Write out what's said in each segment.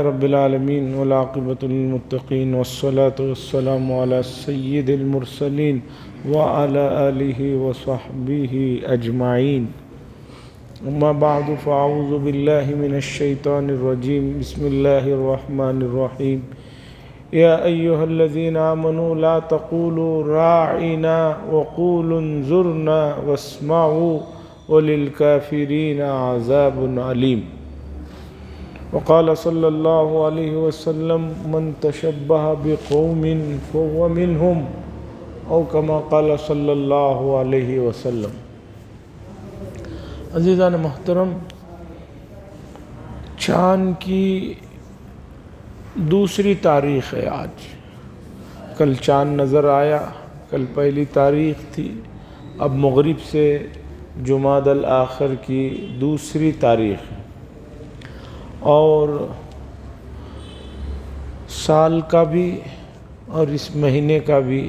رب العالمین والعاقبۃ للمتقین والصلاة والسلام علی سید المرسلین وعلی آلہ وصحبہ اجمعین اما بعد فاعوذ باللہ من الشیطان الرجیم بسم اللہ الرحمن الرحیم یا ایہا الذین آمنوا لا تقولوا راعنا وقولوا انظرنا واسمعوا وللکافرین عذاب علیم وقال صلی اللہ علیہ وسلم من تشبہ بقوم فهو منهم او کما قال صلی اللہ علیہ وسلم۔ عزیزان محترم، چاند کی دوسری تاریخ ہے آج۔ کل چاند نظر آیا، کل پہلی تاریخ تھی، اب مغرب سے جمادی الاخر کی دوسری تاریخ ہے اور سال کا بھی اور اس مہینے کا بھی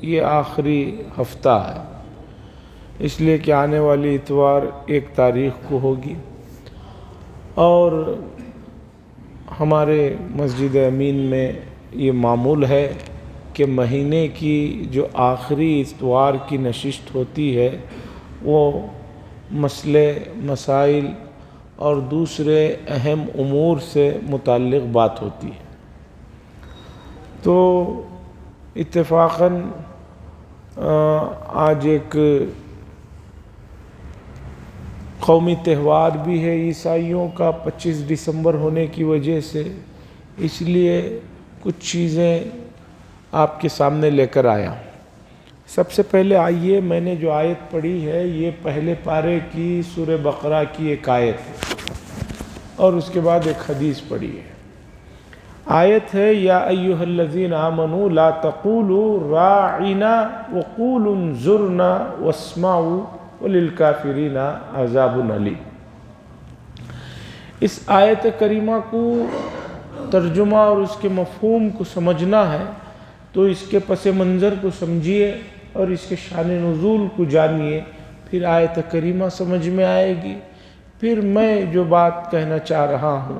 یہ آخری ہفتہ ہے، اس لیے کہ آنے والی اتوار 1 تاریخ کو ہوگی اور ہمارے مسجد امین میں یہ معمول ہے کہ مہینے کی جو آخری اتوار کی نشست ہوتی ہے وہ مسئلے مسائل اور دوسرے اہم امور سے متعلق بات ہوتی ہے۔ تو اتفاقاً آج ایک قومی تہوار بھی ہے عیسائیوں کا 25 دسمبر ہونے کی وجہ سے، اس لیے کچھ چیزیں آپ کے سامنے لے کر آیا۔ سب سے پہلے آئیے، میں نے جو آیت پڑھی ہے یہ پہلے پارے کی سورہ بقرہ کی ایک آیت ہے اور اس کے بعد ایک حدیث پڑھی ہے۔ آیت ہے یا ایھا الذین آمنوا لا تقولوا راعنا وقولوا انظرنا واسمعوا وللکافرین عذاب علیم۔ اس آیت کریمہ کو ترجمہ اور اس کے مفہوم کو سمجھنا ہے تو اس کے پس منظر کو سمجھیے اور اس کے شان نزول کو جانیے، پھر آیت کریمہ سمجھ میں آئے گی، پھر میں جو بات کہنا چاہ رہا ہوں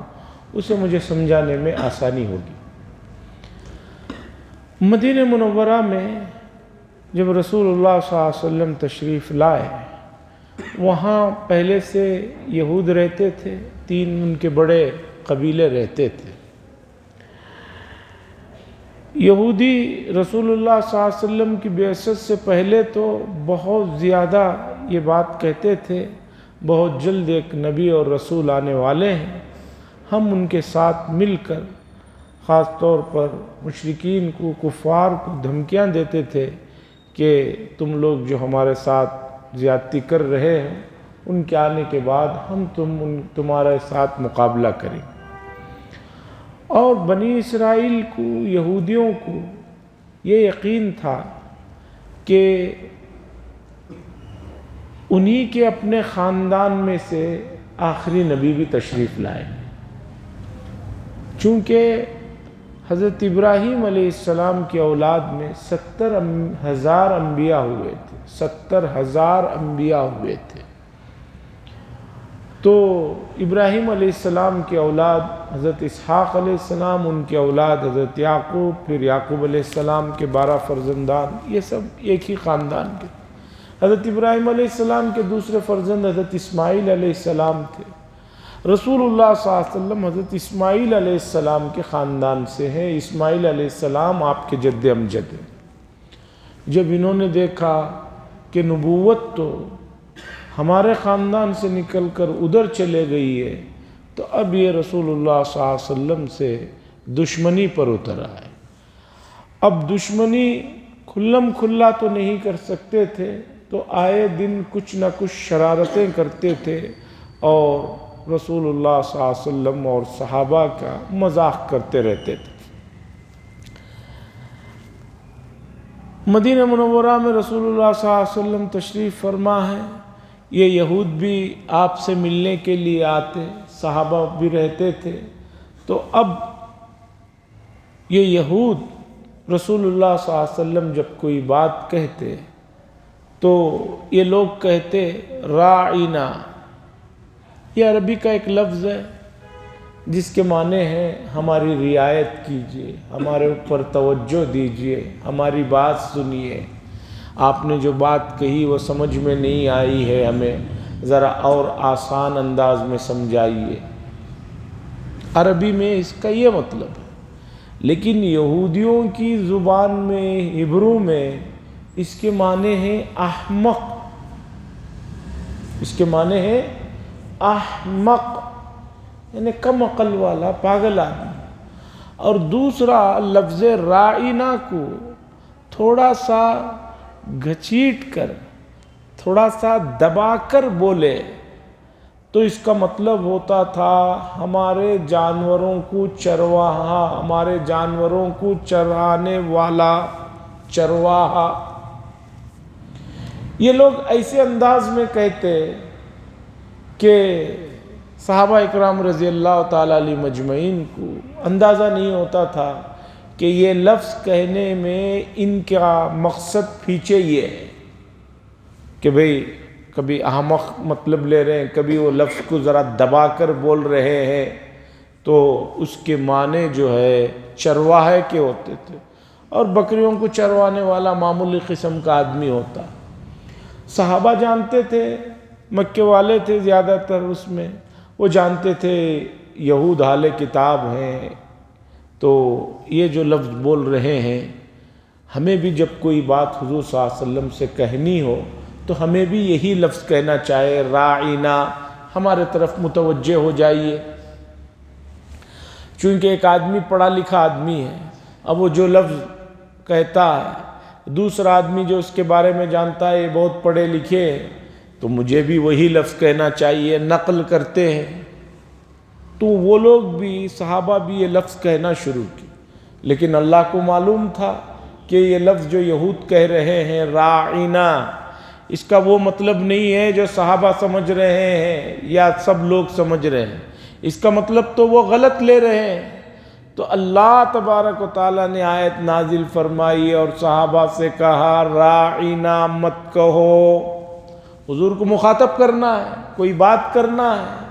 اسے مجھے سمجھانے میں آسانی ہوگی۔ مدینہ منورہ میں جب رسول اللہ صلی اللہ علیہ وسلم تشریف لائے، وہاں پہلے سے یہود رہتے تھے، 3 ان کے بڑے قبیلے رہتے تھے۔ یہودی رسول اللہ صلی اللہ علیہ وسلم کی بعثت سے پہلے تو بہت زیادہ یہ بات کہتے تھے، بہت جلد ایک نبی اور رسول آنے والے ہیں، ہم ان کے ساتھ مل کر خاص طور پر مشرکین کو، کفار کو دھمکیاں دیتے تھے کہ تم لوگ جو ہمارے ساتھ زیادتی کر رہے ہیں ان کے آنے کے بعد ہم تمہارے ساتھ مقابلہ کریں۔ اور بنی اسرائیل کو، یہودیوں کو یہ یقین تھا کہ انہی کے اپنے خاندان میں سے آخری نبی بھی تشریف لائے، چونکہ حضرت ابراہیم علیہ السلام کی اولاد میں 70,000 انبیاء ہوئے تھے، 70,000 انبیاء ہوئے تھے۔ تو ابراہیم علیہ السلام کی اولاد حضرت اسحاق علیہ السلام، ان کی اولاد حضرت یعقوب، پھر یعقوب علیہ السلام کے 12 فرزندان، یہ سب ایک ہی خاندان کے۔ حضرت ابراہیم علیہ السلام کے دوسرے فرزند حضرت اسماعیل علیہ السلام تھے۔ رسول اللہ صلی اللہ علیہ وسلم حضرت اسماعیل علیہ السلام کے خاندان سے ہیں، اسماعیل علیہ السلام آپ کے جد امجد ہیں۔ جب انہوں نے دیکھا کہ نبوت تو ہمارے خاندان سے نکل کر ادھر چلے گئی ہے، تو اب یہ رسول اللہ صلی اللہ علیہ وسلم سے دشمنی پر اتر آئے۔ اب دشمنی کھلم کھلا تو نہیں کر سکتے تھے، تو آئے دن کچھ نہ کچھ شرارتیں کرتے تھے اور رسول اللہ صلی اللہ علیہ وسلم اور صحابہ کا مذاق کرتے رہتے تھے۔ مدینہ منورہ میں رسول اللہ صلی اللہ علیہ وسلم تشریف فرما ہے، یہ یہود بھی آپ سے ملنے کے لیے آتے، صحابہ بھی رہتے تھے۔ تو اب یہ یہود رسول اللہ صلی اللہ علیہ وسلم جب کوئی بات کہتے تو یہ لوگ کہتے راعنا، یہ عربی کا ایک لفظ ہے جس کے معنی ہیں ہماری رعایت کیجئے، ہمارے اوپر توجہ دیجئے، ہماری بات سنیے، آپ نے جو بات کہی وہ سمجھ میں نہیں آئی ہے، ہمیں ذرا اور آسان انداز میں سمجھائیے۔ عربی میں اس کا یہ مطلب ہے، لیکن یہودیوں کی زبان میں، ہبرو میں اس کے معنی ہیں احمق، اس کے معنی ہے احمق، یعنی کم عقل والا، پاگل آدمی۔ اور دوسرا لفظ رائنا کو تھوڑا سا گھچیٹ کر، تھوڑا سا دبا کر بولے تو اس کا مطلب ہوتا تھا ہمارے جانوروں کو چرواہا، ہمارے جانوروں کو چرانے والا چرواہا۔ یہ لوگ ایسے انداز میں کہتے کہ صحابہ اکرام رضی اللہ تعالیٰ علیہ مجمعین کو اندازہ نہیں ہوتا تھا کہ یہ لفظ کہنے میں ان کا مقصد پیچھے یہ ہے کہ بھئی کبھی احمق مطلب لے رہے ہیں، کبھی وہ لفظ کو ذرا دبا کر بول رہے ہیں، تو اس کے معنی جو ہے چرواہے کے ہوتے تھے، اور بکریوں کو چروانے والا معمولی قسم کا آدمی ہوتا۔ صحابہ جانتے تھے، مکے والے تھے زیادہ تر، اس میں وہ جانتے تھے یہود اہل کتاب ہیں، تو یہ جو لفظ بول رہے ہیں، ہمیں بھی جب کوئی بات حضور صلی اللہ علیہ وسلم سے کہنی ہو تو ہمیں بھی یہی لفظ کہنا چاہے، راعینا، ہمارے طرف متوجہ ہو جائیے۔ چونکہ ایک آدمی پڑھا لکھا آدمی ہے، اب وہ جو لفظ کہتا ہے، دوسرا آدمی جو اس کے بارے میں جانتا ہے یہ بہت پڑھے لکھے ہیں، تو مجھے بھی وہی لفظ کہنا چاہیے، نقل کرتے ہیں۔ تو وہ لوگ بھی، صحابہ بھی یہ لفظ کہنا شروع کی، لیکن اللہ کو معلوم تھا کہ یہ لفظ جو یہود کہہ رہے ہیں راعینا، اس کا وہ مطلب نہیں ہے جو صحابہ سمجھ رہے ہیں یا سب لوگ سمجھ رہے ہیں، اس کا مطلب تو وہ غلط لے رہے ہیں۔ تو اللہ تبارک و تعالیٰ نے آیت نازل فرمائی اور صحابہ سے کہا راعینا مت کہو، حضور کو مخاطب کرنا ہے، کوئی بات کرنا ہے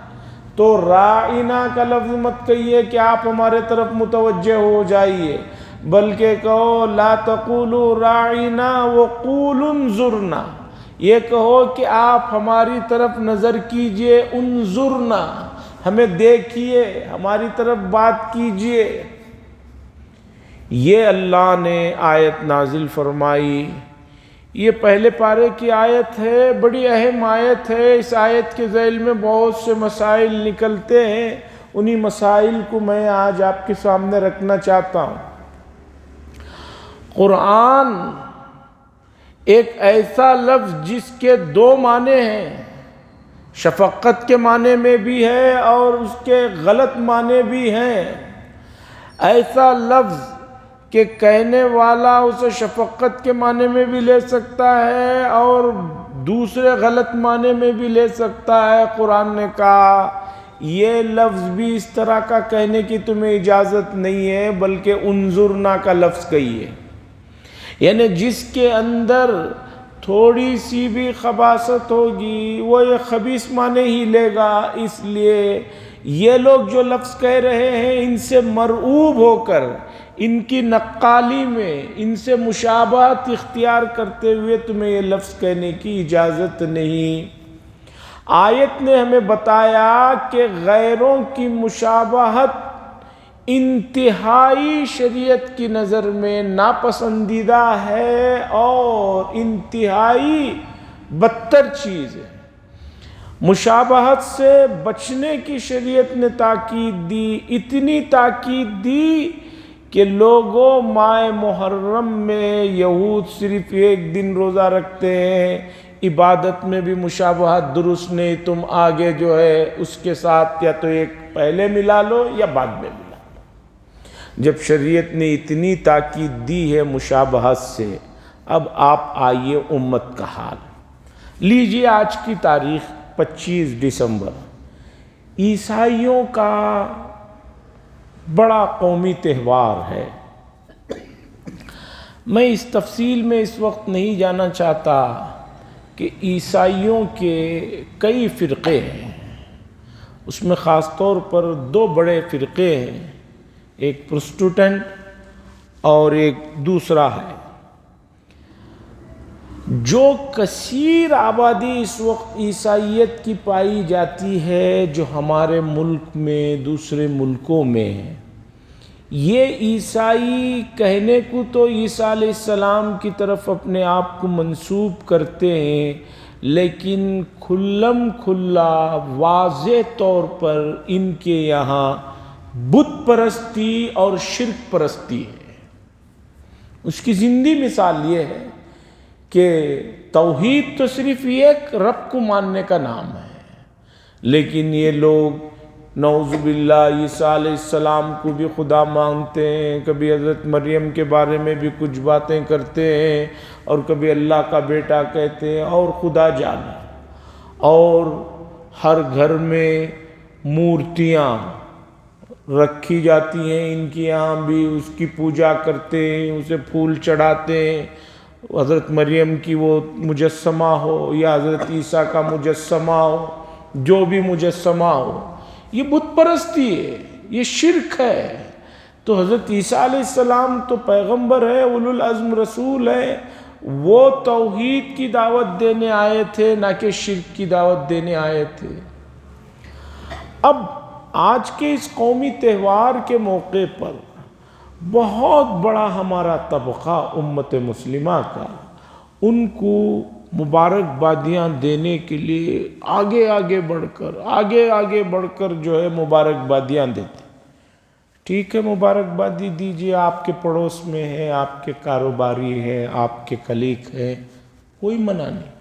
تو راعینا کا لفظ مت کہیے کہ آپ ہمارے طرف متوجہ ہو جائیے، بلکہ کہو لا تقولوا راعینا وقولوا انظرنا، یہ کہو کہ آپ ہماری طرف نظر کیجئے، انظرنا، ہمیں دیکھیے، ہماری طرف بات کیجئے۔ یہ اللہ نے آیت نازل فرمائی۔ یہ پہلے پارے کی آیت ہے، بڑی اہم آیت ہے۔ اس آیت کے ذیل میں بہت سے مسائل نکلتے ہیں، انہی مسائل کو میں آج آپ کے سامنے رکھنا چاہتا ہوں۔ قرآن ایک ایسا لفظ جس کے دو معنی ہیں، شفقت کے معنی میں بھی ہے اور اس کے غلط معنی بھی ہیں۔ ایسا لفظ کہ کہنے والا اسے شفقت کے معنی میں بھی لے سکتا ہے اور دوسرے غلط معنی میں بھی لے سکتا ہے۔ قرآن نے کہا یہ لفظ بھی اس طرح کا کہنے کی تمہیں اجازت نہیں ہے، بلکہ انظرنا کا لفظ کہیے، یعنی جس کے اندر تھوڑی سی بھی خباثت ہوگی وہ یہ خبیث معنی ہی لے گا۔ اس لیے یہ لوگ جو لفظ کہہ رہے ہیں ان سے مرعوب ہو کر، ان کی نقالی میں ان سے مشابہت اختیار کرتے ہوئے تمہیں یہ لفظ کہنے کی اجازت نہیں۔ آیت نے ہمیں بتایا کہ غیروں کی مشابہت انتہائی شریعت کی نظر میں ناپسندیدہ ہے اور انتہائی بدتر چیز ہے۔ مشابہت سے بچنے کی شریعت نے تاکید دی، اتنی تاکید دی کہ لوگوں ماہ محرم میں یہود صرف ایک دن روزہ رکھتے ہیں، عبادت میں بھی مشابہت درست نہیں، تم آگے جو ہے اس کے ساتھ یا تو ایک پہلے ملا لو یا بعد میں ملا لو۔ جب شریعت نے اتنی تاکید دی ہے مشابہت سے، اب آپ آئیے امت کا حال لیجئے۔ آج کی تاریخ 25 دسمبر، عیسائیوں کا بڑا قومی تہوار ہے۔ میں اس تفصیل میں اس وقت نہیں جانا چاہتا کہ عیسائیوں کے کئی فرقے ہیں، اس میں خاص طور پر دو بڑے فرقے ہیں، ایک پروٹسٹنٹ اور ایک دوسرا ہے۔ جو کثیر آبادی اس وقت عیسائیت کی پائی جاتی ہے، جو ہمارے ملک میں دوسرے ملکوں میں، یہ عیسائی کہنے کو تو عیسیٰ علیہ السلام کی طرف اپنے آپ کو منسوب کرتے ہیں، لیکن کھلم کھلا واضح طور پر ان کے یہاں بت پرستی اور شرک پرستی ہے۔ اس کی زندہ مثال یہ ہے کہ توحید تو صرف ایک رب کو ماننے کا نام ہے، لیکن یہ لوگ نعوذ باللہ عیسیٰ علیہ السلام کو بھی خدا مانتے ہیں، کبھی حضرت مریم کے بارے میں بھی کچھ باتیں کرتے ہیں، اور کبھی اللہ کا بیٹا کہتے ہیں، اور خدا جانے، اور ہر گھر میں مورتیاں رکھی جاتی ہیں، ان کی یہاں بھی اس کی پوجا کرتے ہیں، اسے پھول چڑھاتے ہیں، حضرت مریم کی وہ مجسمہ ہو یا حضرت عیسیٰ کا مجسمہ ہو، جو بھی مجسمہ ہو، یہ بت پرستی ہے، یہ شرک ہے۔ تو حضرت عیسیٰ علیہ السلام تو پیغمبر ہے، اولو العزم رسول ہے، وہ توحید کی دعوت دینے آئے تھے، نہ کہ شرک کی دعوت دینے آئے تھے۔ اب آج کے اس قومی تہوار کے موقع پر بہت بڑا ہمارا طبقہ امت مسلمہ کا ان کو مبارکبادیاں دینے کے لیے آگے بڑھ کر جو ہے مبارکبادیاں دیتے۔ ٹھیک ہے، مبارکبادی دیجیے، آپ کے پڑوس میں ہے، آپ کے کاروباری ہے، آپ کے کلیگ ہے، کوئی منع نہیں،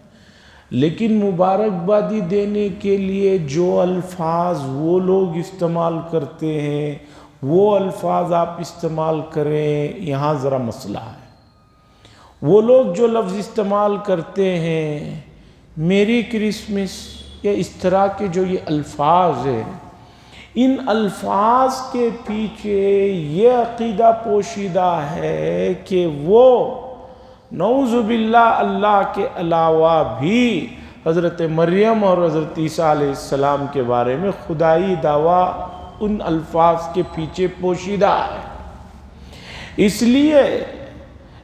لیکن مبارکبادی دینے کے لیے جو الفاظ وہ لوگ استعمال کرتے ہیں وہ الفاظ آپ استعمال کریں، یہاں ذرا مسئلہ ہے۔ وہ لوگ جو لفظ استعمال کرتے ہیں میری کرسمس یا اس طرح کے جو یہ الفاظ ہیں، ان الفاظ کے پیچھے یہ عقیدہ پوشیدہ ہے کہ وہ نعوذ باللہ اللہ کے علاوہ بھی حضرت مریم اور حضرت عیسیٰ علیہ السلام کے بارے میں خدائی دعویٰ ان الفاظ کے پیچھے پوشیدہ ہے۔ اس لیے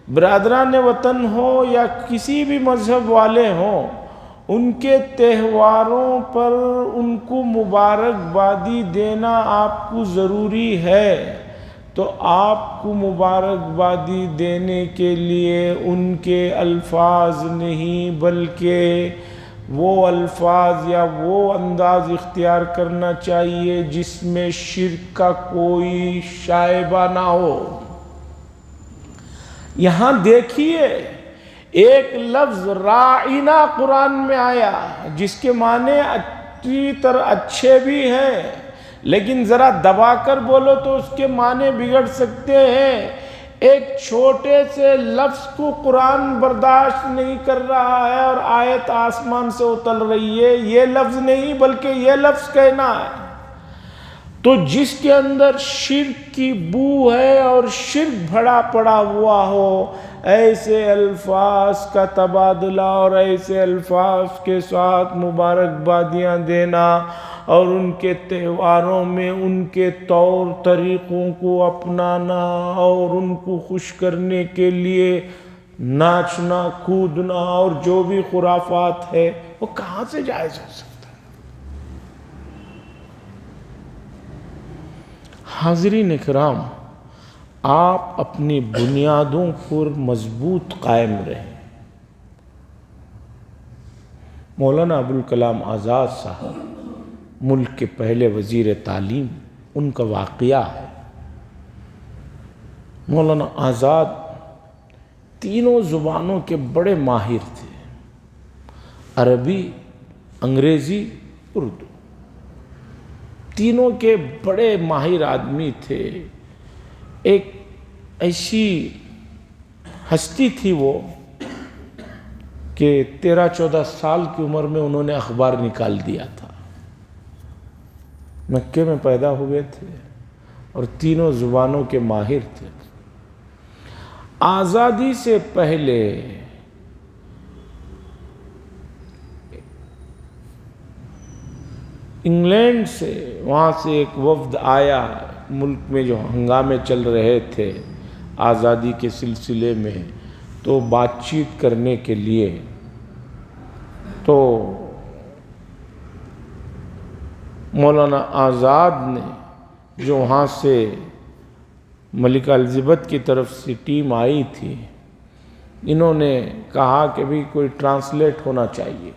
برادران وطن ہو یا کسی بھی مذہب والے ہوں، ان کے تہواروں پر ان کو مبارکبادی دینا آپ کو ضروری ہے، تو آپ کو مبارکبادی دینے کے لیے ان کے الفاظ نہیں بلکہ وہ الفاظ یا وہ انداز اختیار کرنا چاہیے جس میں شرک کا کوئی شائبہ نہ ہو۔ یہاں دیکھیے ایک لفظ راعینا قرآن میں آیا جس کے معنی اچھی طرح اچھے بھی ہیں، لیکن ذرا دبا کر بولو تو اس کے معنی بگڑ سکتے ہیں۔ ایک چھوٹے سے لفظ کو قرآن برداشت نہیں کر رہا ہے اور آیت آسمان سے اتر رہی ہے، یہ لفظ نہیں بلکہ یہ لفظ کہنا ہے۔ تو جس کے اندر شرک کی بو ہے اور شرک بھرا پڑا ہوا ہو، ایسے الفاظ کا تبادلہ اور ایسے الفاظ کے ساتھ مبارکبادیاں دینا اور ان کے تہواروں میں ان کے طور طریقوں کو اپنانا اور ان کو خوش کرنے کے لیے ناچنا کودنا اور جو بھی خرافات ہے، وہ کہاں سے جائز ہو سکتا ہے؟ حاضرین اکرام، آپ اپنی بنیادوں پر مضبوط قائم رہیں۔ مولانا ابوالکلام آزاد صاحب ملک کے پہلے وزیر تعلیم، ان کا واقعہ ہے۔ مولانا آزاد تینوں زبانوں کے بڑے ماہر تھے، عربی، انگریزی، اردو، تینوں کے بڑے ماہر آدمی تھے۔ ایک ایسی ہستی تھی وہ کہ 13-14 سال کی عمر میں انہوں نے اخبار نکال دیا تھا۔ مکے میں پیدا ہوئے تھے اور تینوں زبانوں کے ماہر تھے۔ آزادی سے پہلے انگلینڈ سے وہاں سے ایک وفد آیا، ملک میں جو ہنگامے چل رہے تھے آزادی کے سلسلے میں، تو بات چیت کرنے کے لیے، تو مولانا آزاد نے جو وہاں سے ملکہ الزبتھ کی طرف سے ٹیم آئی تھی، انہوں نے کہا کہ بھی کوئی ٹرانسلیٹ ہونا چاہیے،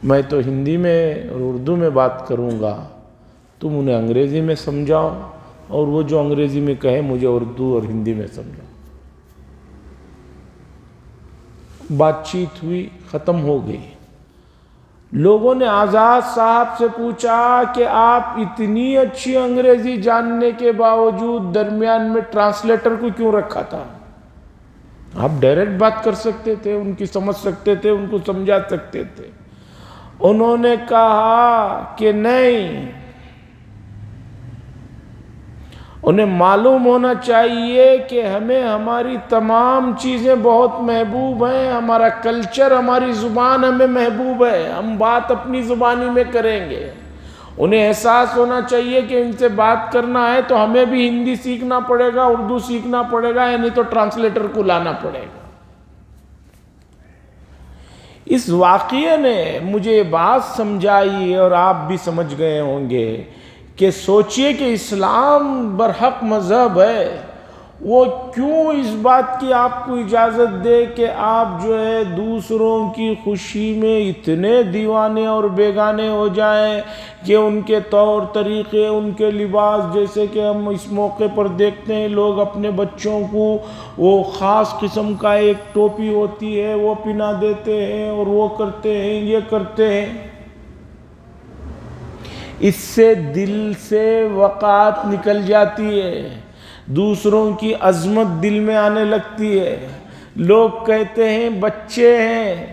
میں تو ہندی میں اور اردو میں بات کروں گا، تم انہیں انگریزی میں سمجھاؤ، اور وہ جو انگریزی میں کہے مجھے اردو اور ہندی میں سمجھاؤ۔ بات چیت ہوئی، ختم ہو گئی۔ لوگوں نے آزاد صاحب سے پوچھا کہ آپ اتنی اچھی انگریزی جاننے کے باوجود درمیان میں ٹرانسلیٹر کو کیوں رکھا تھا؟ آپ ڈائریکٹ بات کر سکتے تھے، ان کی سمجھ سکتے تھے، ان کو سمجھا سکتے تھے۔ انہوں نے کہا کہ نہیں، انہیں معلوم ہونا چاہیے کہ ہمیں ہماری تمام چیزیں بہت محبوب ہیں، ہمارا کلچر، ہماری زبان ہمیں محبوب ہے، ہم بات اپنی زبانی میں کریں گے۔ انہیں احساس ہونا چاہیے کہ ان سے بات کرنا ہے تو ہمیں بھی ہندی سیکھنا پڑے گا، اردو سیکھنا پڑے گا، یعنی تو ٹرانسلیٹر کو لانا پڑے گا۔ اس واقعے نے مجھے یہ بات سمجھائی، اور آپ بھی سمجھ گئے ہوں گے، کہ سوچئے کہ اسلام برحق مذہب ہے، وہ کیوں اس بات کی آپ کو اجازت دے کہ آپ جو ہے دوسروں کی خوشی میں اتنے دیوانے اور بیگانے ہو جائیں کہ ان کے طور طریقے، ان کے لباس، جیسے کہ ہم اس موقع پر دیکھتے ہیں لوگ اپنے بچوں کو وہ خاص قسم کا ایک ٹوپی ہوتی ہے وہ پہنا دیتے ہیں، اور وہ کرتے ہیں، یہ کرتے ہیں۔ اس سے دل سے وقات نکل جاتی ہے، دوسروں کی عظمت دل میں آنے لگتی ہے۔ لوگ کہتے ہیں بچے ہیں،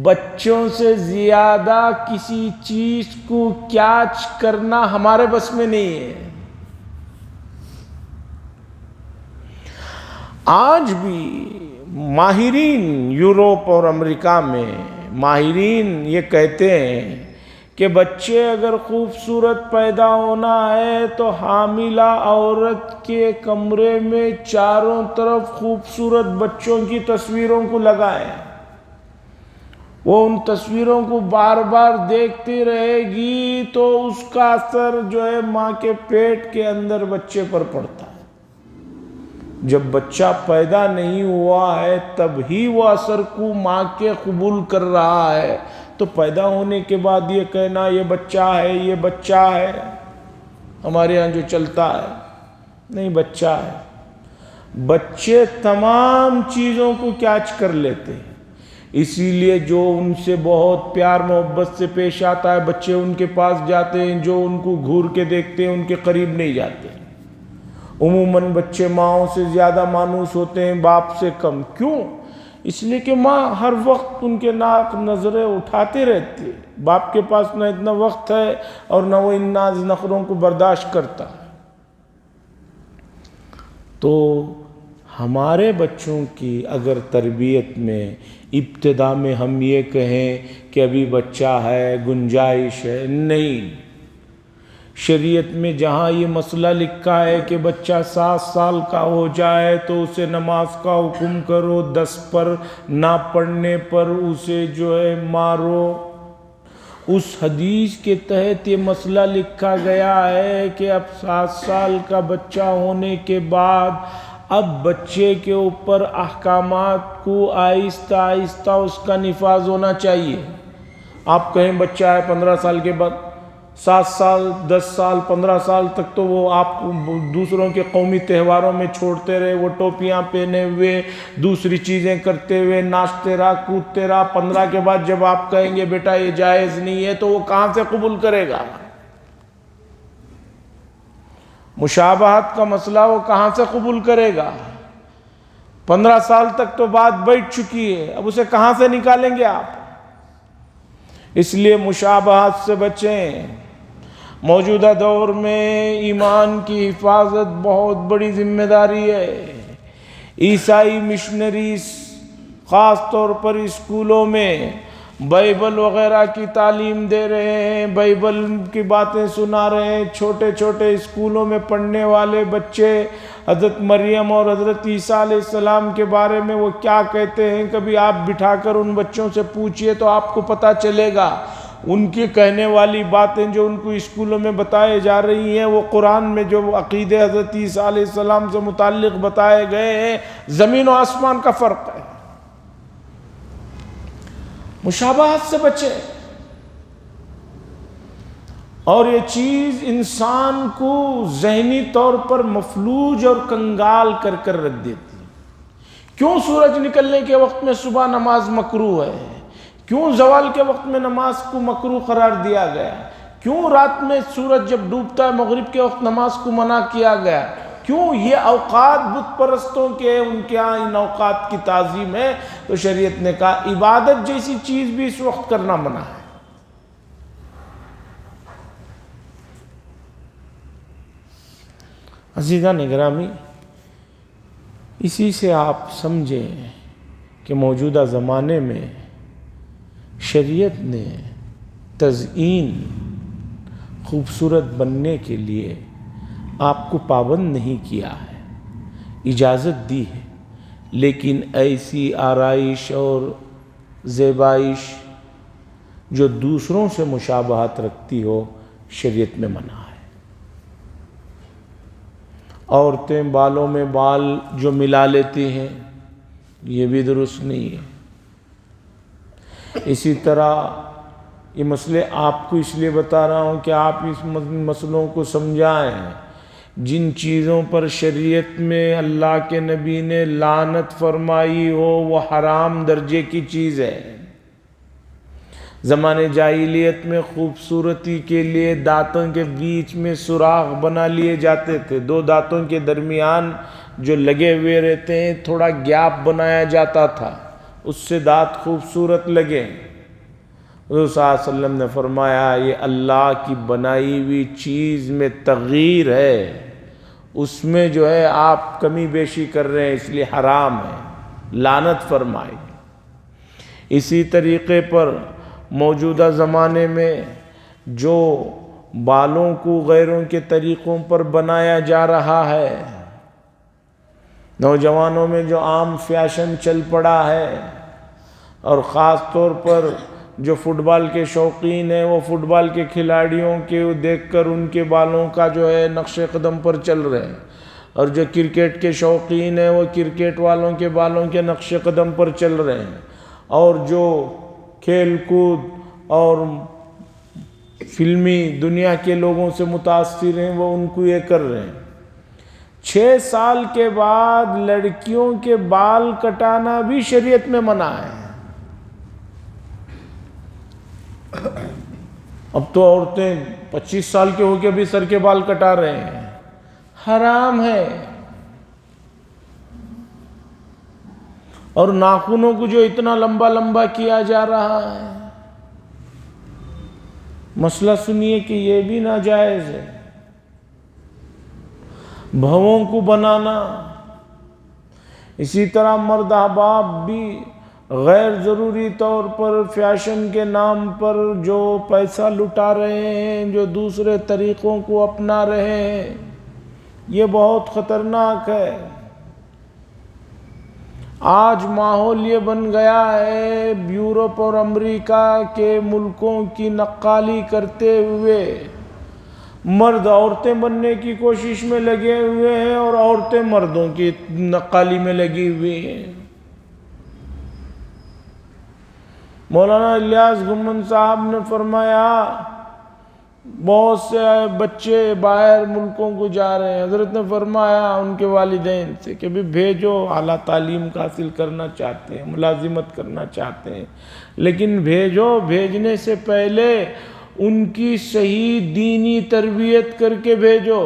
بچوں سے زیادہ کسی چیز کو کیچ کرنا ہمارے بس میں نہیں ہے۔ آج بھی ماہرین یورپ اور امریکہ میں ماہرین یہ کہتے ہیں کہ بچے اگر خوبصورت پیدا ہونا ہے تو حاملہ عورت کے کمرے میں چاروں طرف خوبصورت بچوں کی تصویروں کو لگائیں، وہ ان تصویروں کو بار بار دیکھتی رہے گی تو اس کا اثر جو ہے ماں کے پیٹ کے اندر بچے پر پڑتا ہے۔ جب بچہ پیدا نہیں ہوا ہے تب ہی وہ اثر کو ماں کے قبول کر رہا ہے، تو پیدا ہونے کے بعد یہ کہنا یہ بچہ ہے، یہ بچہ ہے، ہمارے ہاں جو چلتا ہے، نہیں، بچہ ہے۔ بچے تمام چیزوں کو کیچ کر لیتے ہیں، اسی لیے جو ان سے بہت پیار محبت سے پیش آتا ہے بچے ان کے پاس جاتے ہیں، جو ان کو گھور کے دیکھتے ہیں ان کے قریب نہیں جاتے۔ عموماً بچے ماؤں سے زیادہ مانوس ہوتے ہیں، باپ سے کم۔ کیوں؟ اس لیے کہ ماں ہر وقت ان کے ناک نظریں اٹھاتے رہتی ہے، باپ کے پاس نہ اتنا وقت ہے اور نہ وہ ان ناز نخروں کو برداشت کرتا ہے۔ تو ہمارے بچوں کی اگر تربیت میں ابتدا میں ہم یہ کہیں کہ ابھی بچہ ہے، گنجائش ہے، نہیں، شریعت میں جہاں یہ مسئلہ لکھا ہے کہ بچہ 7 سال کا ہو جائے تو اسے نماز کا حکم کرو، 10 پر نہ پڑھنے پر اسے جو ہے مارو، اس حدیث کے تحت یہ مسئلہ لکھا گیا ہے کہ اب 7 سال کا بچہ ہونے کے بعد اب بچے کے اوپر احکامات کو آہستہ آہستہ اس کا نفاذ ہونا چاہیے۔ آپ کہیں بچہ ہے 15 سال کے بعد، 7 سال، 10 سال، 15 سال تک تو وہ آپ دوسروں کے قومی تہواروں میں چھوڑتے رہے، وہ ٹوپیاں پہنے ہوئے، دوسری چیزیں کرتے ہوئے، ناچتے رہا، کودتے رہا۔ 15 کے بعد جب آپ کہیں گے بیٹا یہ جائز نہیں ہے تو وہ کہاں سے قبول کرے گا؟ مشابہت کا مسئلہ وہ کہاں سے قبول کرے گا؟ 15 سال تک تو بات بیٹھ چکی ہے، اب اسے کہاں سے نکالیں گے آپ؟ اس لیے مشابہت سے بچیں۔ موجودہ دور میں ایمان کی حفاظت بہت بڑی ذمہ داری ہے۔ عیسائی مشنریز خاص طور پر اسکولوں میں بائبل وغیرہ کی تعلیم دے رہے ہیں، بائبل کی باتیں سنا رہے ہیں، چھوٹے چھوٹے اسکولوں میں پڑھنے والے بچے حضرت مریم اور حضرت عیسیٰ علیہ السلام کے بارے میں وہ کیا کہتے ہیں، کبھی آپ بٹھا کر ان بچوں سے پوچھئے تو آپ کو پتہ چلے گا ان کی کہنے والی باتیں جو ان کو اسکولوں میں بتائے جا رہی ہیں، وہ قرآن میں جو عقیدے حضرت عیسیٰ علیہ السلام سے متعلق بتائے گئے ہیں، زمین و آسمان کا فرق ہے۔ مشابہت سے بچے، اور یہ چیز انسان کو ذہنی طور پر مفلوج اور کنگال کر کر رکھ دیتی ہے۔ کیوں سورج نکلنے کے وقت میں صبح نماز مکروہ ہے؟ کیوں زوال کے وقت میں نماز کو مکروہ قرار دیا گیا؟ کیوں رات میں سورج جب ڈوبتا ہے مغرب کے وقت نماز کو منع کیا گیا؟ کیوں؟ یہ اوقات بت پرستوں کے، ان کے ہاں ان اوقات کی تعظیم ہے، تو شریعت نے کہا عبادت جیسی چیز بھی اس وقت کرنا منع ہے۔ عزیزان گرامی، اسی سے آپ سمجھیں کہ موجودہ زمانے میں شریعت نے تزئین خوبصورت بننے کے لیے آپ کو پابند نہیں کیا ہے، اجازت دی ہے، لیکن ایسی آرائش اور زیبائش جو دوسروں سے مشابہت رکھتی ہو، شریعت میں منع ہے۔ عورتیں بالوں میں بال جو ملا لیتی ہیں، یہ بھی درست نہیں ہے۔ اسی طرح یہ مسئلے آپ کو اس لیے بتا رہا ہوں کہ آپ اس مسئلوں کو سمجھائیں۔ جن چیزوں پر شریعت میں اللہ کے نبی نے لعنت فرمائی ہو وہ حرام درجے کی چیز ہے۔ زمانے جاہلیت میں خوبصورتی کے لیے دانتوں کے بیچ میں سوراخ بنا لیے جاتے تھے، دو دانتوں کے درمیان جو لگے ہوئے رہتے ہیں تھوڑا گیپ بنایا جاتا تھا، اس سے دانت خوبصورت لگے۔ حضور صلی اللہ علیہ وسلم نے فرمایا یہ اللہ کی بنائی ہوئی چیز میں تغییر ہے، اس میں جو ہے آپ کمی بیشی کر رہے ہیں، اس لیے حرام ہے، لعنت فرمائی۔ اسی طریقے پر موجودہ زمانے میں جو بالوں کو غیروں کے طریقوں پر بنایا جا رہا ہے، نوجوانوں میں جو عام فیشن چل پڑا ہے، اور خاص طور پر جو فٹ بال کے شوقین ہیں وہ فٹ بال کے کھلاڑیوں کے دیکھ کر ان کے بالوں کا جو ہے نقش قدم پر چل رہے ہیں، اور جو کرکٹ کے شوقین ہیں وہ کرکٹ والوں کے بالوں کے نقش قدم پر چل رہے ہیں، اور جو کھیل کود اور فلمی دنیا کے لوگوں سے متاثر ہیں وہ ان کو یہ کر رہے ہیں۔ 6 سال کے بعد لڑکیوں کے بال کٹانا بھی شریعت میں منع ہے۔ اب تو عورتیں 25 سال کے ہو کے بھی سر کے بال کٹا رہے ہیں، حرام ہے۔ اور ناخنوں کو جو اتنا لمبا لمبا کیا جا رہا ہے، مسئلہ سنیے کہ یہ بھی ناجائز ہے۔ بھووں کو بنانا، اسی طرح مرد احباب بھی غیر ضروری طور پر فیشن کے نام پر جو پیسہ لٹا رہے ہیں، جو دوسرے طریقوں کو اپنا رہے ہیں، یہ بہت خطرناک ہے۔ آج ماحول یہ بن گیا ہے یورپ اور امریکہ کے ملکوں کی نقالی کرتے ہوئے مرد عورتیں بننے کی کوشش میں لگے ہوئے ہیں اور عورتیں مردوں کی نقالی میں لگی ہوئی ہیں۔ مولانا الیاس گھمن صاحب نے فرمایا بہت سے بچے باہر ملکوں کو جا رہے ہیں، حضرت نے فرمایا ان کے والدین سے کہ بھی بھیجو، اعلیٰ تعلیم حاصل کرنا چاہتے ہیں، ملازمت کرنا چاہتے ہیں، لیکن بھیجو، بھیجنے سے پہلے ان کی صحیح دینی تربیت کر کے بھیجو۔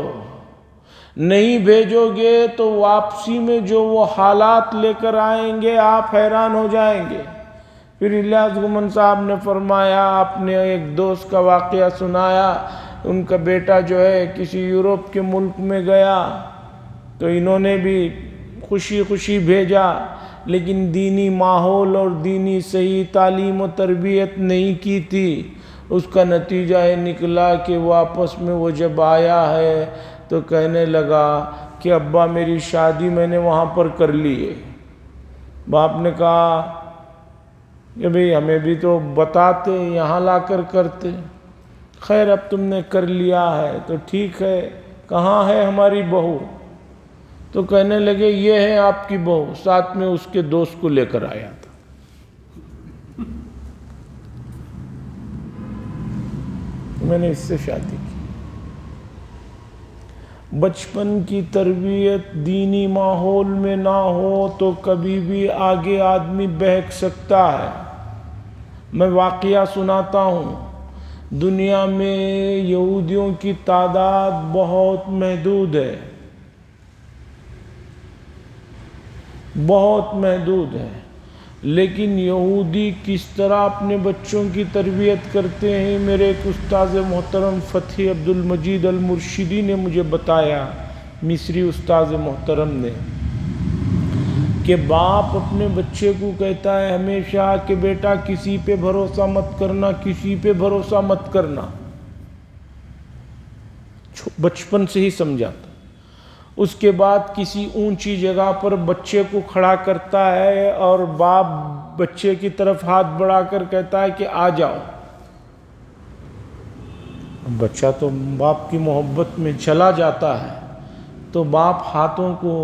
نہیں بھیجو گے تو واپسی میں جو وہ حالات لے کر آئیں گے آپ حیران ہو جائیں گے۔ پھر الیاس گھمن صاحب نے فرمایا، آپ نے ایک دوست کا واقعہ سنایا، ان کا بیٹا جو ہے کسی یورپ کے ملک میں گیا تو انہوں نے بھی خوشی خوشی بھیجا، لیکن دینی ماحول اور دینی صحیح تعلیم و تربیت نہیں کی تھی۔ اس کا نتیجہ یہ نکلا کہ وہ آپس میں وہ جب آیا ہے تو کہنے لگا کہ ابا میری شادی میں نے وہاں پر کر لی ہے۔ باپ نے کہا کہ بھئی ہمیں بھی تو بتاتے، یہاں لا کر کرتے۔ خیر اب تم نے کر لیا ہے تو ٹھیک ہے، کہاں ہے ہماری بہو؟ تو کہنے لگے یہ ہے آپ کی بہو، ساتھ میں اس کے دوست کو لے کر آیا تھا۔ میں نے اس سے شادی کی۔ بچپن کی تربیت دینی ماحول میں نہ ہو تو کبھی بھی آگے آدمی بہک سکتا ہے۔ میں واقعہ سناتا ہوں، دنیا میں یہودیوں کی تعداد بہت محدود ہے، بہت محدود ہے، لیکن یہودی کس طرح اپنے بچوں کی تربیت کرتے ہیں، میرے ایک استاذ محترم فتحی عبد المجید المرشدی نے مجھے بتایا، مصری استاذ محترم نے، کہ باپ اپنے بچے کو کہتا ہے ہمیشہ کہ بیٹا کسی پہ بھروسہ مت کرنا، کسی پہ بھروسہ مت کرنا، بچپن سے ہی سمجھاتا۔ اس کے بعد کسی اونچی جگہ پر بچے کو کھڑا کرتا ہے اور باپ بچے کی طرف ہاتھ بڑھا کر کہتا ہے کہ آ جاؤ۔ بچہ تو باپ کی محبت میں چلا جاتا ہے تو باپ ہاتھوں کو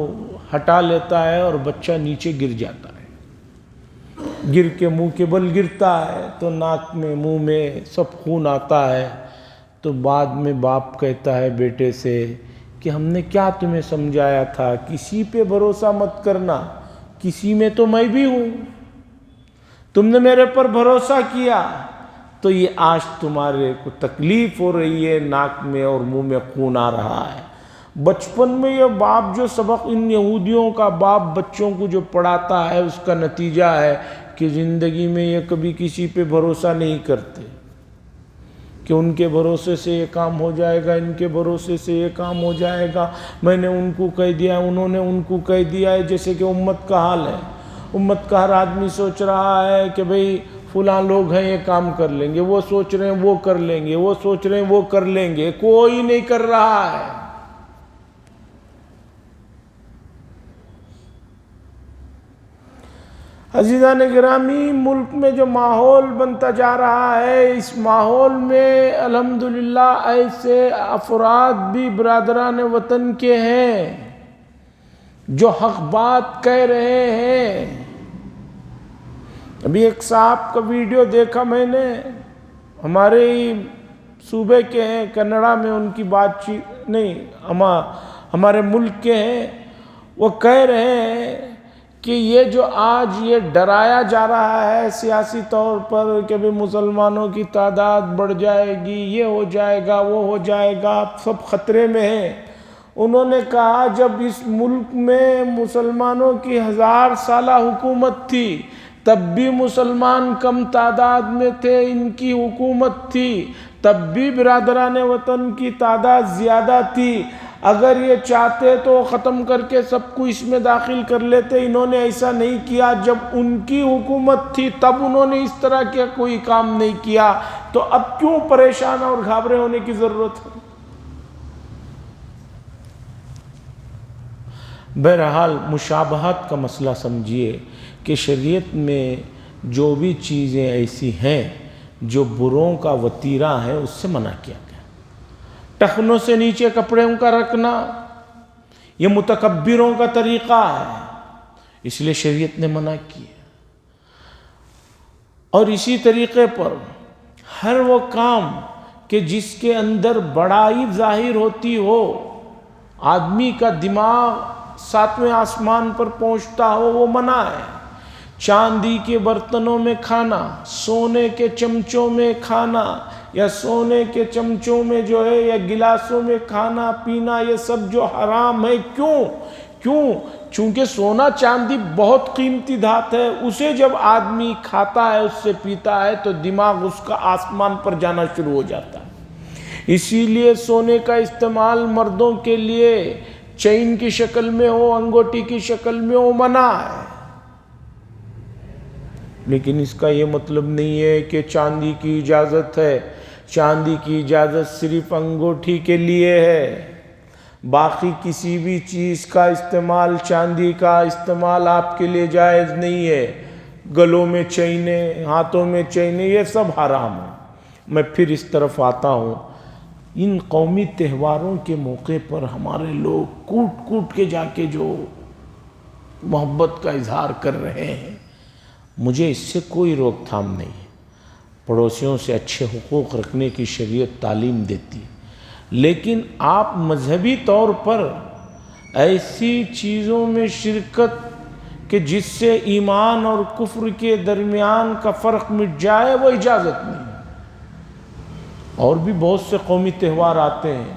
ہٹا لیتا ہے اور بچہ نیچے گر جاتا ہے، گر کے منہ کے بل گرتا ہے تو ناک میں منہ میں سب خون آتا ہے۔ تو بعد میں باپ کہتا ہے بیٹے سے کہ ہم نے کیا تمہیں سمجھایا تھا، کسی پہ بھروسہ مت کرنا، کسی میں تو میں بھی ہوں، تم نے میرے پر بھروسہ کیا تو یہ آج تمہارے کو تکلیف ہو رہی ہے، ناک میں اور منہ میں خون آ رہا ہے۔ بچپن میں یہ باپ جو سبق ان یہودیوں کا باپ بچوں کو جو پڑھاتا ہے، اس کا نتیجہ ہے کہ زندگی میں یہ کبھی کسی پہ بھروسہ نہیں کرتے کہ ان کے بھروسے سے یہ کام ہو جائے گا، ان کے بھروسے سے یہ کام ہو جائے گا، میں نے ان کو کہہ دیا، انہوں نے ان کو کہہ دیا ہے۔ جیسے کہ امت کا حال ہے، امت کا ہر آدمی سوچ رہا ہے کہ بھئی فلاں لوگ ہیں یہ کام کر لیں گے، وہ سوچ رہے ہیں وہ کر لیں گے، وہ سوچ رہے ہیں وہ کر لیں گے، کوئی نہیں کر رہا ہے۔ عزیزان گرامی، ملک میں جو ماحول بنتا جا رہا ہے، اس ماحول میں الحمدللہ ایسے افراد بھی برادران وطن کے ہیں جو حق بات کہہ رہے ہیں۔ ابھی ایک صاحب کا ویڈیو دیکھا میں نے، ہمارے ہی صوبے کے ہیں، کنڑا میں ان کی بات چیت نہیں، ہمارے ملک کے ہیں، وہ کہہ رہے ہیں کہ یہ جو آج یہ ڈرایا جا رہا ہے سیاسی طور پر کہ بھی مسلمانوں کی تعداد بڑھ جائے گی، یہ ہو جائے گا، وہ ہو جائے گا، سب خطرے میں ہیں۔ انہوں نے کہا جب اس ملک میں مسلمانوں کی 1000 سالہ حکومت تھی تب بھی مسلمان کم تعداد میں تھے، ان کی حکومت تھی تب بھی برادران وطن کی تعداد زیادہ تھی۔ اگر یہ چاہتے تو ختم کر کے سب کو اس میں داخل کر لیتے، انہوں نے ایسا نہیں کیا۔ جب ان کی حکومت تھی تب انہوں نے اس طرح کا کوئی کام نہیں کیا، تو اب کیوں پریشان اور گھبرے ہونے کی ضرورت ہے؟ بہرحال مشابہت کا مسئلہ سمجھیے کہ شریعت میں جو بھی چیزیں ایسی ہیں جو بروں کا وتیرہ ہے اس سے منع کیا گیا۔ ٹخنوں سے نیچے کپڑوں کا رکھنا یہ متکبروں کا طریقہ ہے، اس لیے شریعت نے منع کیا۔ اور اسی طریقے پر ہر وہ کام کہ جس کے اندر بڑائی ظاہر ہوتی ہو، آدمی کا دماغ 7ویں آسمان پر پہنچتا ہو، وہ منع ہے۔ چاندی کے برتنوں میں کھانا، سونے کے چمچوں میں کھانا، یا سونے کے چمچوں میں جو ہے یا گلاسوں میں کھانا پینا، یہ سب جو حرام ہے۔ کیوں؟ چونکہ سونا چاندی بہت قیمتی دھات ہے، اسے جب آدمی کھاتا ہے، اس سے پیتا ہے تو دماغ اس کا آسمان پر جانا شروع ہو جاتا ہے۔ اسی لیے سونے کا استعمال مردوں کے لیے چین کی شکل میں ہو، انگوٹی کی شکل میں ہو، منع ہے۔ لیکن اس کا یہ مطلب نہیں ہے کہ چاندی کی اجازت ہے. چاندی کی اجازت صرف انگوٹھی کے لیے ہے، باقی کسی بھی چیز کا استعمال، چاندی کا استعمال آپ کے لیے جائز نہیں ہے. گلوں میں چینے، ہاتھوں میں چینے، یہ سب حرام ہے. میں پھر اس طرف آتا ہوں. ان قومی تہواروں کے موقع پر ہمارے لوگ کوٹ کوٹ کے جا کے جو محبت کا اظہار کر رہے ہیں، مجھے اس سے کوئی روک تھام نہیں ہے. پڑوسیوں سے اچھے حقوق رکھنے کی شریعت تعلیم دیتی ہے، لیکن آپ مذہبی طور پر ایسی چیزوں میں شرکت کہ جس سے ایمان اور کفر کے درمیان کا فرق مٹ جائے، وہ اجازت نہیں. اور بھی بہت سے قومی تہوار آتے ہیں،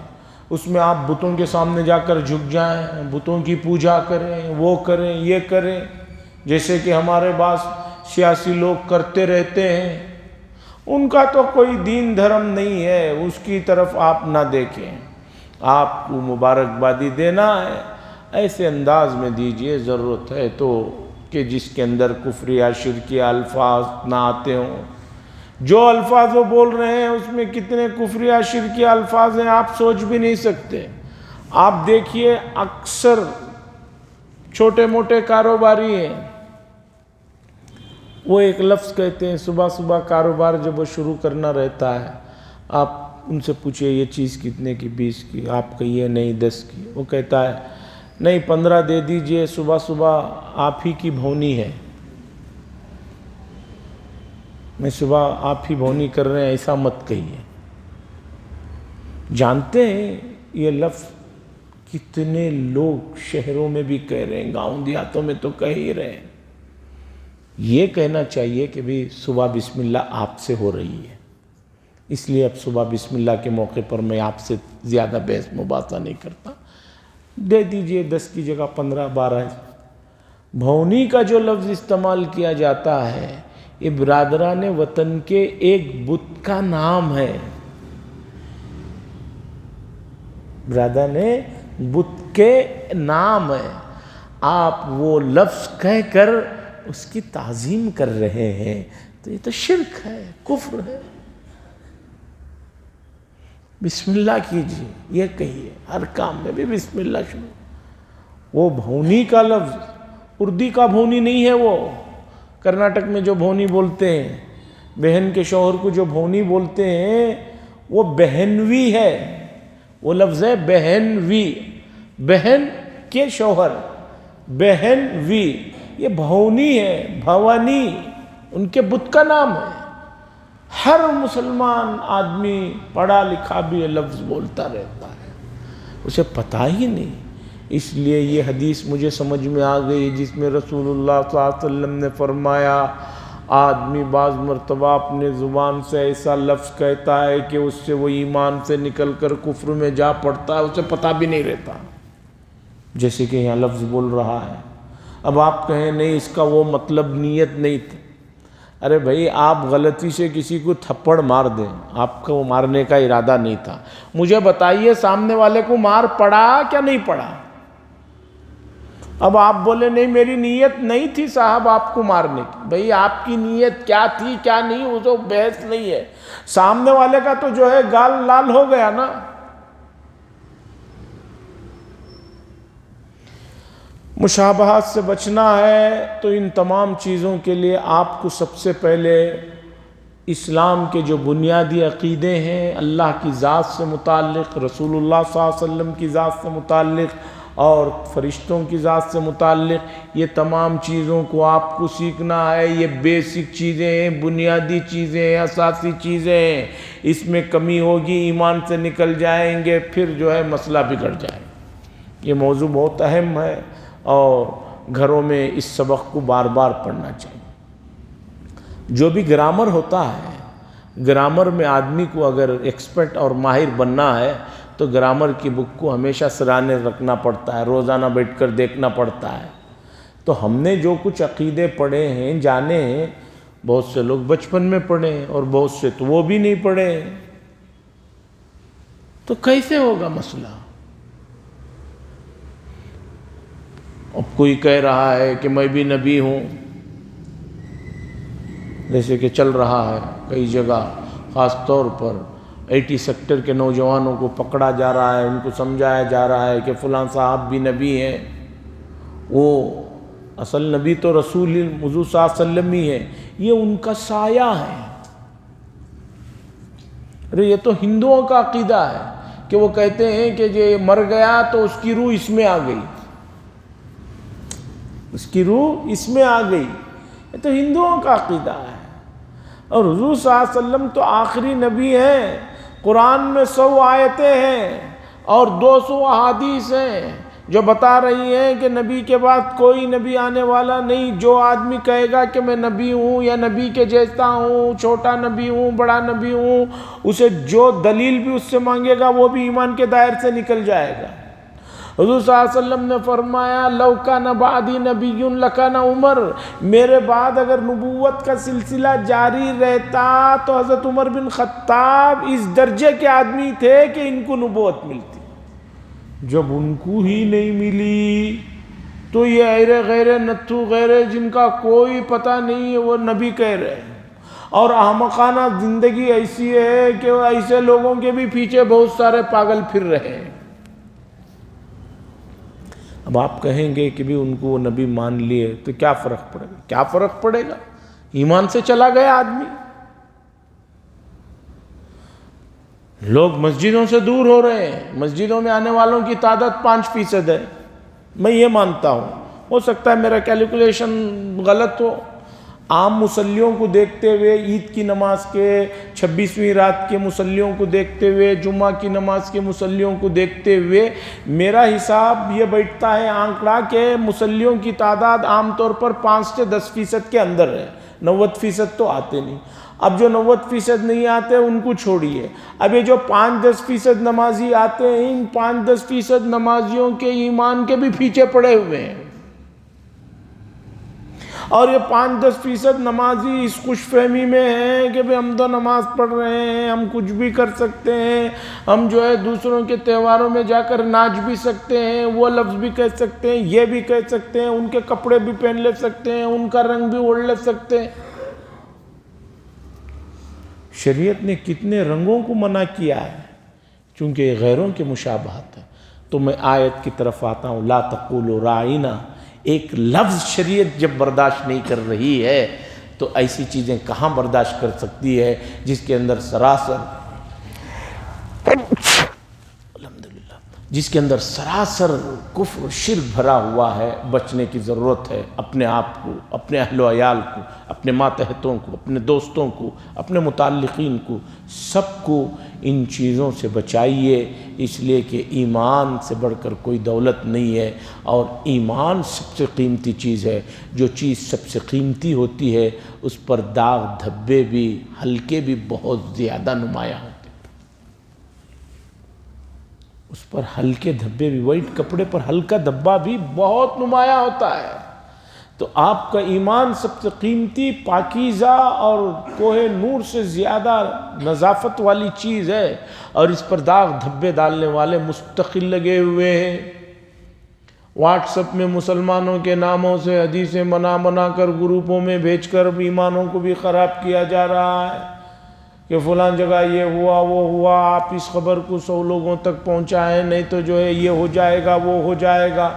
اس میں آپ بتوں کے سامنے جا کر جھک جائیں، بتوں کی پوجا کریں، وہ کریں، یہ کریں، جیسے کہ ہمارے بعض سیاسی لوگ کرتے رہتے ہیں. ان کا تو کوئی دین دھرم نہیں ہے، اس کی طرف آپ نہ دیکھیں. آپ کو مبارکبادی دینا ہے، ایسے انداز میں دیجئے، ضرورت ہے تو کہ جس کے اندر کفر یا شرکی الفاظ نہ آتے ہوں. جو الفاظ وہ بول رہے ہیں اس میں کتنے کفر یا شرکی الفاظ ہیں آپ سوچ بھی نہیں سکتے. آپ دیکھیے اکثر چھوٹے موٹے کاروباری ہیں، وہ ایک لفظ کہتے ہیں. صبح صبح کاروبار جب وہ شروع کرنا رہتا ہے، آپ ان سے پوچھئے یہ چیز کتنے کی؟ 20 کی. آپ کہیے نہیں 10 کی. وہ کہتا ہے نہیں 15 دے دیجئے، صبح صبح آپ ہی کی بھونی ہے، میں صبح آپ ہی بھونی کر رہے ہیں، ایسا مت کہیے. جانتے ہیں یہ لفظ کتنے لوگ شہروں میں بھی کہہ رہے ہیں، گاؤں دیہاتوں میں تو کہہ ہی رہے ہیں. یہ کہنا چاہیے کہ بھی صبح بسم اللہ آپ سے ہو رہی ہے، اس لیے اب صبح بسم اللہ کے موقع پر میں آپ سے زیادہ بحث مباحثہ نہیں کرتا. دے دیجئے 10 کی جگہ 15 12. بھونی کا جو لفظ استعمال کیا جاتا ہے، یہ برادران وطن کے ایک بت کا نام ہے. برادران بت کے نام ہے. آپ وہ لفظ کہہ کر اس کی تعظیم کر رہے ہیں، تو یہ تو شرک ہے، کفر ہے. بسم اللہ کیجئے، یہ کہیے، ہر کام میں بھی بسم اللہ شروع. وہ بھونی کا لفظ اردو کا بھونی نہیں ہے. وہ کرناٹک میں جو بھونی بولتے ہیں، بہن کے شوہر کو جو بھونی بولتے ہیں، وہ بہنوی ہے. وہ لفظ ہے بہنوی، بہن کے شوہر، بہنوی. یہ بھونی ہے، بھوانی ان کے بت کا نام ہے. ہر مسلمان آدمی پڑھا لکھا بھی یہ لفظ بولتا رہتا ہے، اسے پتہ ہی نہیں. اس لیے یہ حدیث مجھے سمجھ میں آ گئی جس میں رسول اللہ صلی اللہ علیہ وسلم نے فرمایا، آدمی بعض مرتبہ اپنے زبان سے ایسا لفظ کہتا ہے کہ اس سے وہ ایمان سے نکل کر کفر میں جا پڑتا ہے، اسے پتہ بھی نہیں رہتا. جیسے کہ یہاں لفظ بول رہا ہے. اب آپ کہیں نہیں اس کا وہ مطلب نیت نہیں تھی. ارے بھائی، آپ غلطی سے کسی کو تھپڑ مار دیں، آپ کو مارنے کا ارادہ نہیں تھا، مجھے بتائیے سامنے والے کو مار پڑا کیا نہیں پڑا؟ اب آپ بولے نہیں میری نیت نہیں تھی صاحب آپ کو مارنے کی. بھئی آپ کی نیت کیا تھی کیا نہیں، وہ تو بحث نہیں ہے. سامنے والے کا تو جو ہے گال لال ہو گیا نا. مشابہات سے بچنا ہے تو ان تمام چیزوں کے لیے آپ کو سب سے پہلے اسلام کے جو بنیادی عقیدے ہیں، اللہ کی ذات سے متعلق، رسول اللہ صلی اللہ علیہ وسلم کی ذات سے متعلق اور فرشتوں کی ذات سے متعلق، یہ تمام چیزوں کو آپ کو سیکھنا ہے. یہ بیسک چیزیں ہیں، بنیادی چیزیں ہیں، اساسی چیزیں ہیں. اس میں کمی ہوگی ایمان سے نکل جائیں گے، پھر جو ہے مسئلہ بگڑ جائے. یہ موضوع بہت اہم ہے اور گھروں میں اس سبق کو بار بار پڑھنا چاہیے. جو بھی گرامر ہوتا ہے، گرامر میں آدمی کو اگر ایکسپرٹ اور ماہر بننا ہے تو گرامر کی بک کو ہمیشہ سرانے رکھنا پڑتا ہے، روزانہ بیٹھ کر دیکھنا پڑتا ہے. تو ہم نے جو کچھ عقیدے پڑھے ہیں، جانے ہیں، بہت سے لوگ بچپن میں پڑھے ہیں اور بہت سے تو وہ بھی نہیں پڑھے ہیں. تو کیسے ہوگا مسئلہ؟ اب کوئی کہہ رہا ہے کہ میں بھی نبی ہوں، جیسے کہ چل رہا ہے کئی جگہ، خاص طور پر 80 سیکٹر کے نوجوانوں کو پکڑا جا رہا ہے، ان کو سمجھایا جا رہا ہے کہ فلاں صاحب بھی نبی ہیں، وہ اصل نبی تو رسول حضور صلی اللہ علیہ وسلم ہی ہے، یہ ان کا سایہ ہے۔ ارے یہ تو ہندوؤں کا عقیدہ ہے کہ وہ کہتے ہیں کہ یہ مر گیا تو اس کی روح اس میں آ گئی، اس کی روح اس میں آ گئی، یہ تو ہندوؤں کا عقیدہ ہے۔ اور حضور صلی اللہ علیہ وسلم تو آخری نبی ہیں، قرآن میں 100 آیتیں ہیں اور 200 احادیث ہیں جو بتا رہی ہیں کہ نبی کے بعد کوئی نبی آنے والا نہیں۔ جو آدمی کہے گا کہ میں نبی ہوں یا نبی کے جیسا ہوں، چھوٹا نبی ہوں، بڑا نبی ہوں، اسے جو دلیل بھی اس سے مانگے گا وہ بھی ایمان کے دائر سے نکل جائے گا۔ حضور صلی اللہ علیہ وسلم نے فرمایا لو کان بعدی نبی لکان عمر، میرے بعد اگر نبوت کا سلسلہ جاری رہتا تو حضرت عمر بن خطاب اس درجے کے آدمی تھے کہ ان کو نبوت ملتی۔ جب ان کو ہی نہیں ملی تو یہ ایرے غیرے نتھو غیرے جن کا کوئی پتہ نہیں ہے وہ نبی کہہ رہے ہیں۔ اور احمقانہ زندگی ایسی ہے کہ ایسے لوگوں کے بھی پیچھے بہت سارے پاگل پھر رہے ہیں۔ اب آپ کہیں گے کہ بھی ان کو وہ نبی مان لیے تو کیا فرق پڑے گا؟ کیا فرق پڑے گا؟ ایمان سے چلا گیا آدمی۔ لوگ مسجدوں سے دور ہو رہے ہیں، مسجدوں میں آنے والوں کی تعداد 5% ہے، میں یہ مانتا ہوں، ہو سکتا ہے میرا کیلکولیشن غلط ہو۔ عام مصلیوں کو دیکھتے ہوئے، عید کی نماز کے 26ویں رات کے مصلیوں کو دیکھتے ہوئے، جمعہ کی نماز کے مصلیوں کو دیکھتے ہوئے میرا حساب یہ بیٹھتا ہے آنکڑا کہ مصلیوں کی تعداد عام طور پر 5 سے 10% کے اندر ہے، 90% تو آتے نہیں۔ اب جو 90% نہیں آتے ان کو چھوڑیے، اب یہ جو 5-10% نمازی آتے ہیں، ان 5-10% نمازیوں کے ایمان کے بھی پیچھے پڑے ہوئے ہیں، اور یہ 5-10% نمازی اس خوش فہمی میں ہیں کہ ہم تو نماز پڑھ رہے ہیں، ہم کچھ بھی کر سکتے ہیں، ہم جو ہے دوسروں کے تہواروں میں جا کر ناچ بھی سکتے ہیں، وہ لفظ بھی کہہ سکتے ہیں، یہ بھی کہہ سکتے ہیں، ان کے کپڑے بھی پہن لے سکتے ہیں، ان کا رنگ بھی اوڑھ لے سکتے ہیں۔ شریعت نے کتنے رنگوں کو منع کیا ہے، چونکہ یہ غیروں کے مشابہت ہے۔ تو میں آیت کی طرف آتا ہوں، لا تقولوا راعینا، ایک لفظ شریعت جب برداشت نہیں کر رہی ہے تو ایسی چیزیں کہاں برداشت کر سکتی ہے جس کے اندر سراسر کفر و شرک بھرا ہوا ہے۔ بچنے کی ضرورت ہے، اپنے آپ کو، اپنے اہل و عیال کو، اپنے ماتحتوں کو، اپنے دوستوں کو، اپنے متعلقین کو، سب کو ان چیزوں سے بچائیے، اس لیے کہ ایمان سے بڑھ کر کوئی دولت نہیں ہے، اور ایمان سب سے قیمتی چیز ہے۔ جو چیز سب سے قیمتی ہوتی ہے اس پر داغ دھبے بھی ہلکے بھی بہت زیادہ نمایاں ہوتے ہیں، اس پر ہلکے دھبے بھی، وائٹ کپڑے پر ہلکا دھبا بھی بہت نمایاں ہوتا ہے۔ تو آپ کا ایمان سب سے قیمتی، پاکیزہ اور کوہ نور سے زیادہ نظافت والی چیز ہے، اور اس پر داغ دھبے ڈالنے والے مستقل لگے ہوئے ہیں۔ واٹس ایپ میں مسلمانوں کے ناموں سے حدیثیں بنا کر گروپوں میں بھیج کر ایمانوں کو بھی خراب کیا جا رہا ہے کہ فلاں جگہ یہ ہوا وہ ہوا، آپ اس خبر کو 100 لوگوں تک پہنچائیں، نہیں تو جو ہے یہ ہو جائے گا وہ ہو جائے گا۔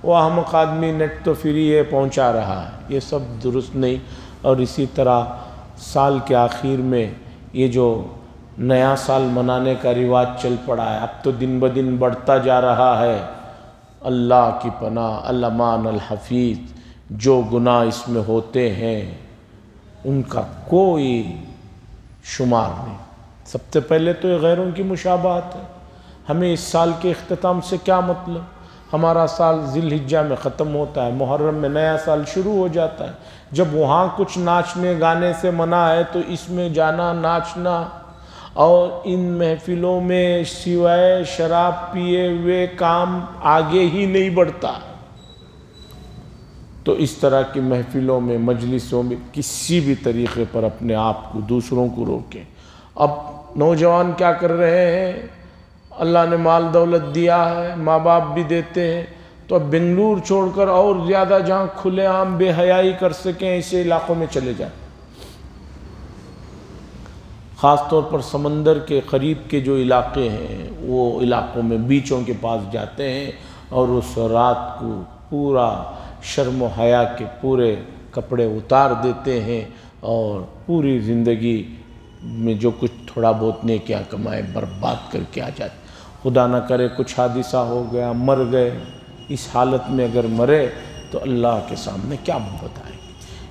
وہ احمق آدمی نیٹ تو فری ہے پہنچا رہا ہے، یہ سب درست نہیں۔ اور اسی طرح سال کے آخر میں یہ جو نیا سال منانے کا رواج چل پڑا ہے، اب تو دن بدن بڑھتا جا رہا ہے۔ اللہ کی پناہ، الامان الحفیظ، جو گناہ اس میں ہوتے ہیں ان کا کوئی شمار نہیں۔ سب سے پہلے تو یہ غیروں کی مشابہت ہے۔ ہمیں اس سال کے اختتام سے کیا مطلب؟ ہمارا سال ذی الحجہ میں ختم ہوتا ہے، محرم میں نیا سال شروع ہو جاتا ہے۔ جب وہاں کچھ ناچنے گانے سے منع ہے تو اس میں جانا، ناچنا، اور ان محفلوں میں سوائے شراب پیے ہوئے کام آگے ہی نہیں بڑھتا۔ تو اس طرح کی محفلوں میں، مجلسوں میں کسی بھی طریقے پر اپنے آپ کو، دوسروں کو روکیں۔ اب نوجوان کیا کر رہے ہیں؟ اللہ نے مال دولت دیا ہے، ماں باپ بھی دیتے ہیں، تو اب بنگلور چھوڑ کر اور زیادہ جہاں کھلے عام بے حیائی کر سکیں ایسے علاقوں میں چلے جائیں۔ خاص طور پر سمندر کے قریب کے جو علاقے ہیں وہ علاقوں میں بیچوں کے پاس جاتے ہیں اور اس رات کو پورا شرم و حیا کے پورے کپڑے اتار دیتے ہیں اور پوری زندگی میں جو کچھ تھوڑا بہت نیکیاں کمائے برباد کر کے آ جاتے. خدا نہ کرے کچھ حادثہ ہو گیا، مر گئے، اس حالت میں اگر مرے تو اللہ کے سامنے کیا بتائیں.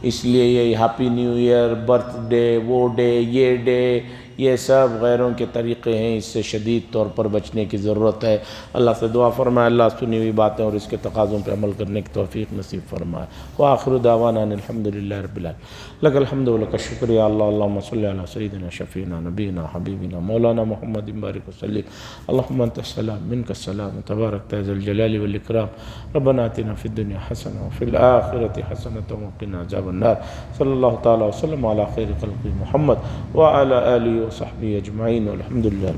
اس لیے یہ happy new year, birthday, وہ ڈے، یہ ڈے، یہ سب غیروں کے طریقے ہیں، اس سے شدید طور پر بچنے کی ضرورت ہے. اللہ سے دعا فرمائے اللہ سنی ہوئی باتیں اور اس کے تقاضوں پہ عمل کرنے کی توفیق نصیب فرمائے. وآخر دعوانا ان الحمدللہ رب العالمین. لک الحمد و لک الشکر یا اللہ. اللہم صلی علی سیدنا شفیعنا نبینا حبیبنا مولانا محمد بارک وسلم. اللہم انت السلام منک السلام تبارک ذو الجلال والاکرام. ربنا آتنا فی الدنیا حسنہ وفی الآخرۃ حسنۃ وقنا عذاب النار. صلی اللہ تعالی وسلم علی خیر خلق محمد وعلی آلہ وصحبہ اجمعین والحمد للہ.